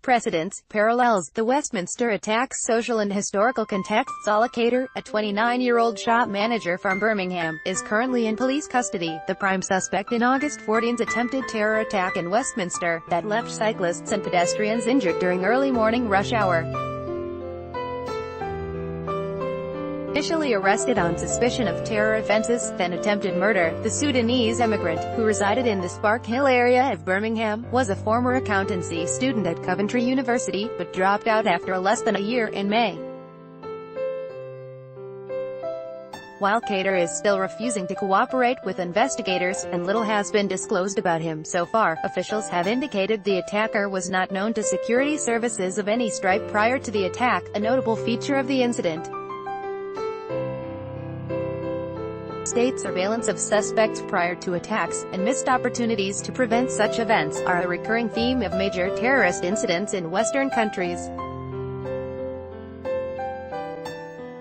Precedents, parallels, the Westminster attacks, social and historical contexts. Ola Cater, a 29-year-old shop manager from Birmingham, is currently in police custody, the prime suspect in August 14's attempted terror attack in Westminster, that left cyclists and pedestrians injured during early morning rush hour. Initially arrested on suspicion of terror offences, then attempted murder, the Sudanese immigrant, who resided in the Spark Hill area of Birmingham, was a former accountancy student at Coventry University, but dropped out after less than a year in May. While Cater is still refusing to cooperate with investigators, and little has been disclosed about him so far, officials have indicated the attacker was not known to security services of any stripe prior to the attack, a notable feature of the incident. State surveillance of suspects prior to attacks, and missed opportunities to prevent such events, are a recurring theme of major terrorist incidents in Western countries.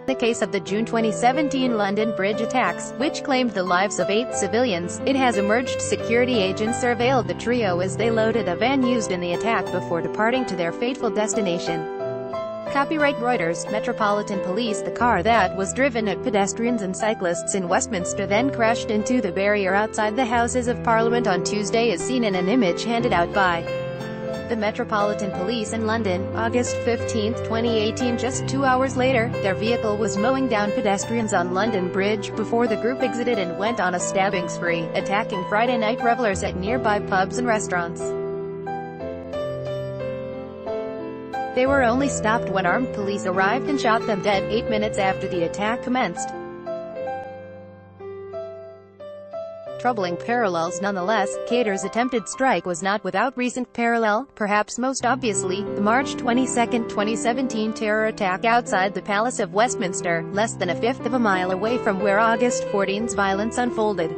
The case of the June 2017 London Bridge attacks, which claimed the lives of 8 civilians, it has emerged security agents surveilled the trio as they loaded a van used in the attack before departing to their fateful destination. Copyright Reuters. Metropolitan Police. The car that was driven at pedestrians and cyclists in Westminster then crashed into the barrier outside the Houses of Parliament on Tuesday is seen in an image handed out by the Metropolitan Police in London, August 15, 2018. Just 2 hours later, their vehicle was mowing down pedestrians on London Bridge, before the group exited and went on a stabbing spree, attacking Friday night revelers at nearby pubs and restaurants. They were only stopped when armed police arrived and shot them dead, 8 minutes after the attack commenced. Troubling parallels nonetheless. Cater's attempted strike was not without recent parallel, perhaps most obviously, the March 22, 2017 terror attack outside the Palace of Westminster, less than a fifth of a mile away from where August 14's violence unfolded.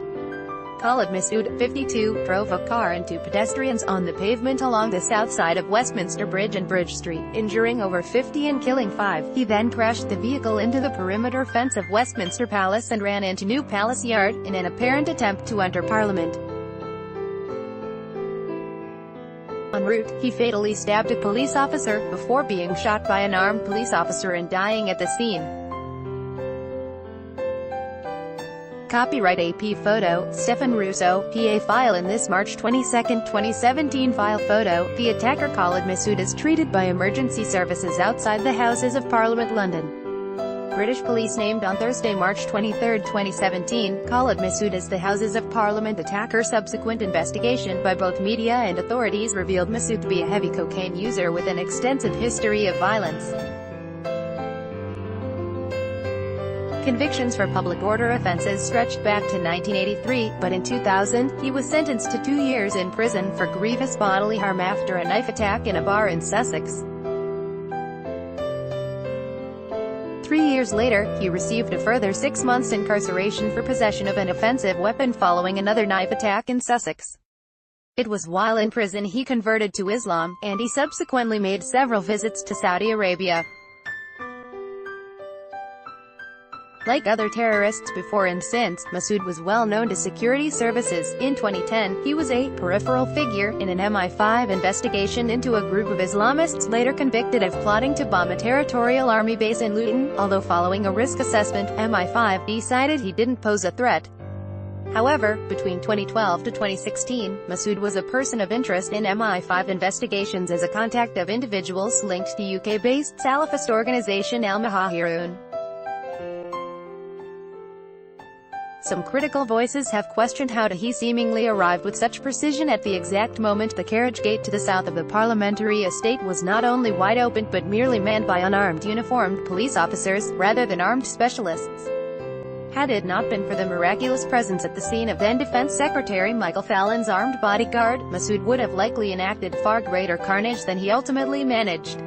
Khalid Masood, 52, drove a car into pedestrians on the pavement along the south side of Westminster Bridge and Bridge Street, injuring over 50 and killing 5. He then crashed the vehicle into the perimeter fence of Westminster Palace and ran into New Palace Yard, in an apparent attempt to enter Parliament. En route, he fatally stabbed a police officer, before being shot by an armed police officer and dying at the scene. Copyright AP photo, Stefan Russo, PA file. In this March 22, 2017 file photo, the attacker Khalid Masood is treated by emergency services outside the Houses of Parliament, London. British police named on Thursday, March 23, 2017, Khalid Masood as the Houses of Parliament attacker. Subsequent investigation by both media and authorities revealed Masood to be a heavy cocaine user with an extensive history of violence. Convictions for public order offences stretched back to 1983, but in 2000, he was sentenced to 2 years in prison for grievous bodily harm after a knife attack in a bar in Sussex. 3 years later, he received a further 6 months incarceration for possession of an offensive weapon following another knife attack in Sussex. It was while in prison he converted to Islam, and he subsequently made several visits to Saudi Arabia. Like other terrorists before and since, Masood was well known to security services. In 2010, he was a peripheral figure in an MI5 investigation into a group of Islamists later convicted of plotting to bomb a territorial army base in Luton, although following a risk assessment, MI5 decided he didn't pose a threat. However, between 2012 to 2016, Masood was a person of interest in MI5 investigations as a contact of individuals linked to UK-based Salafist organisation Al-Muhajirun. Some critical voices have questioned how he seemingly arrived with such precision at the exact moment the carriage gate to the south of the parliamentary estate was not only wide open but merely manned by unarmed uniformed police officers, rather than armed specialists. Had it not been for the miraculous presence at the scene of then Defense Secretary Michael Fallon's armed bodyguard, Masood would have likely enacted far greater carnage than he ultimately managed.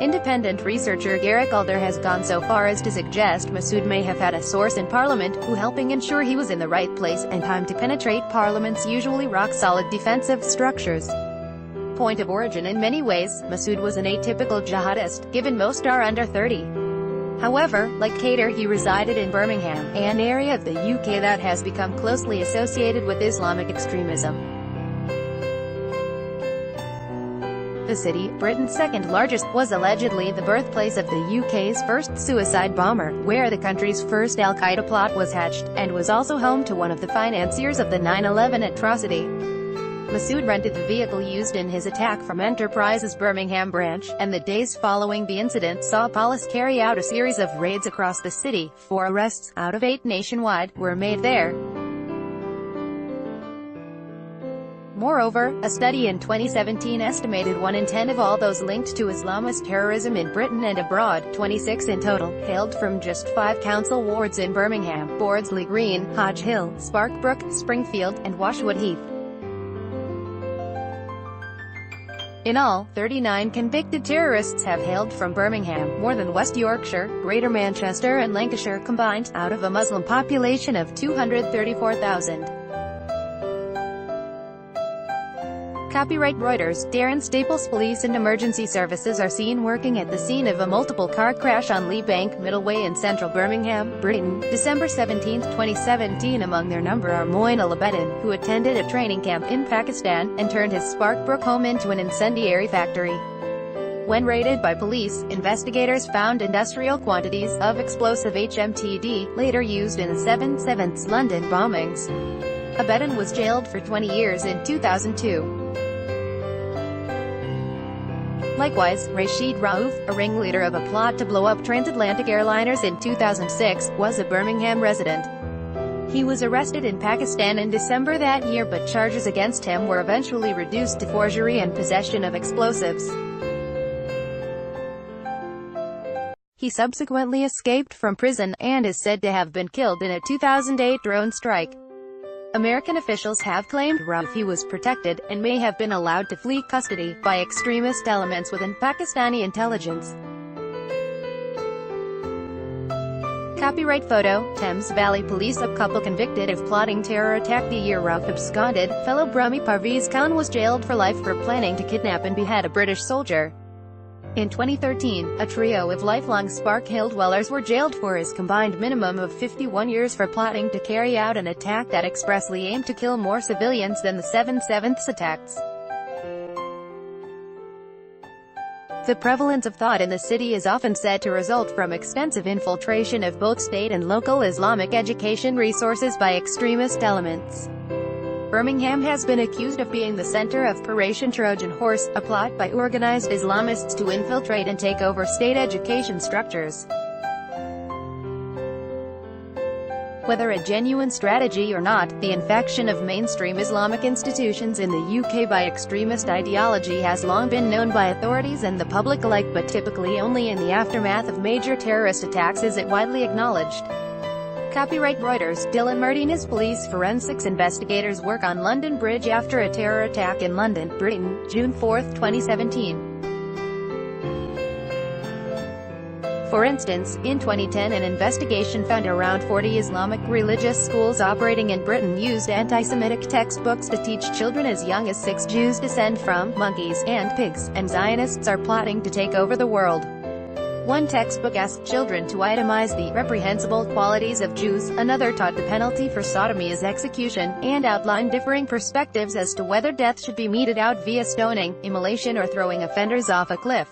Independent researcher Garrick Alder has gone so far as to suggest Masood may have had a source in Parliament, who helping ensure he was in the right place and time to penetrate Parliament's usually rock-solid defensive structures. Point of origin. In many ways, Masood was an atypical jihadist, given most are under 30. However, like Cater, he resided in Birmingham, an area of the UK that has become closely associated with Islamic extremism. The city, Britain's second largest, was allegedly the birthplace of the UK's first suicide bomber, where the country's first Al-Qaeda plot was hatched, and was also home to one of the financiers of the 9/11 atrocity. Masood rented the vehicle used in his attack from Enterprise's Birmingham branch, and the days following the incident saw police carry out a series of raids across the city. 4 arrests, out of 8 nationwide, were made there. Moreover, a study in 2017 estimated 1 in 10 of all those linked to Islamist terrorism in Britain and abroad, 26 in total, hailed from just 5 council wards in Birmingham: Bordsley Green, Hodge Hill, Sparkbrook, Springfield, and Washwood Heath. In all, 39 convicted terrorists have hailed from Birmingham, more than West Yorkshire, Greater Manchester and Lancashire combined, out of a Muslim population of 234,000. Copyright Reuters. Darren Staples. Police and emergency services are seen working at the scene of a multiple car crash on Lee Bank, Middleway in central Birmingham, Britain, December 17, 2017. Among their number are Moin al-Abedin, who attended a training camp in Pakistan, and turned his Sparkbrook home into an incendiary factory. When raided by police, investigators found industrial quantities of explosive HMTD, later used in the 7/7 London bombings. Abedin was jailed for 20 years in 2002. Likewise, Rashid Rauf, a ringleader of a plot to blow up transatlantic airliners in 2006, was a Birmingham resident. He was arrested in Pakistan in December that year, but charges against him were eventually reduced to forgery and possession of explosives. He subsequently escaped from prison, and is said to have been killed in a 2008 drone strike. American officials have claimed Rafi was protected, and may have been allowed to flee custody, by extremist elements within Pakistani intelligence. Copyright photo. Thames Valley Police. A couple convicted of plotting terror attack the year Rauf absconded. Fellow Brummy Parvez Khan was jailed for life for planning to kidnap and behead a British soldier. In 2013, a trio of lifelong Spark Hill dwellers were jailed for his combined minimum of 51 years for plotting to carry out an attack that expressly aimed to kill more civilians than the 7/7 attacks. The prevalence of thought in the city is often said to result from extensive infiltration of both state and local Islamic education resources by extremist elements. Birmingham has been accused of being the center of Operation Trojan Horse, a plot by organized Islamists to infiltrate and take over state education structures. Whether a genuine strategy or not, the infection of mainstream Islamic institutions in the UK by extremist ideology has long been known by authorities and the public alike, but typically only in the aftermath of major terrorist attacks is it widely acknowledged. Copyright Reuters. Dylan Martinez. Police forensics investigators work on London Bridge after a terror attack in London, Britain, June 4, 2017. For instance, in 2010 an investigation found around 40 Islamic religious schools operating in Britain used anti-Semitic textbooks to teach children as young as 6 Jews descend from monkeys and pigs, and Zionists are plotting to take over the world. One textbook asked children to itemize the reprehensible qualities of Jews, another taught the penalty for sodomy is execution, and outlined differing perspectives as to whether death should be meted out via stoning, immolation or throwing offenders off a cliff.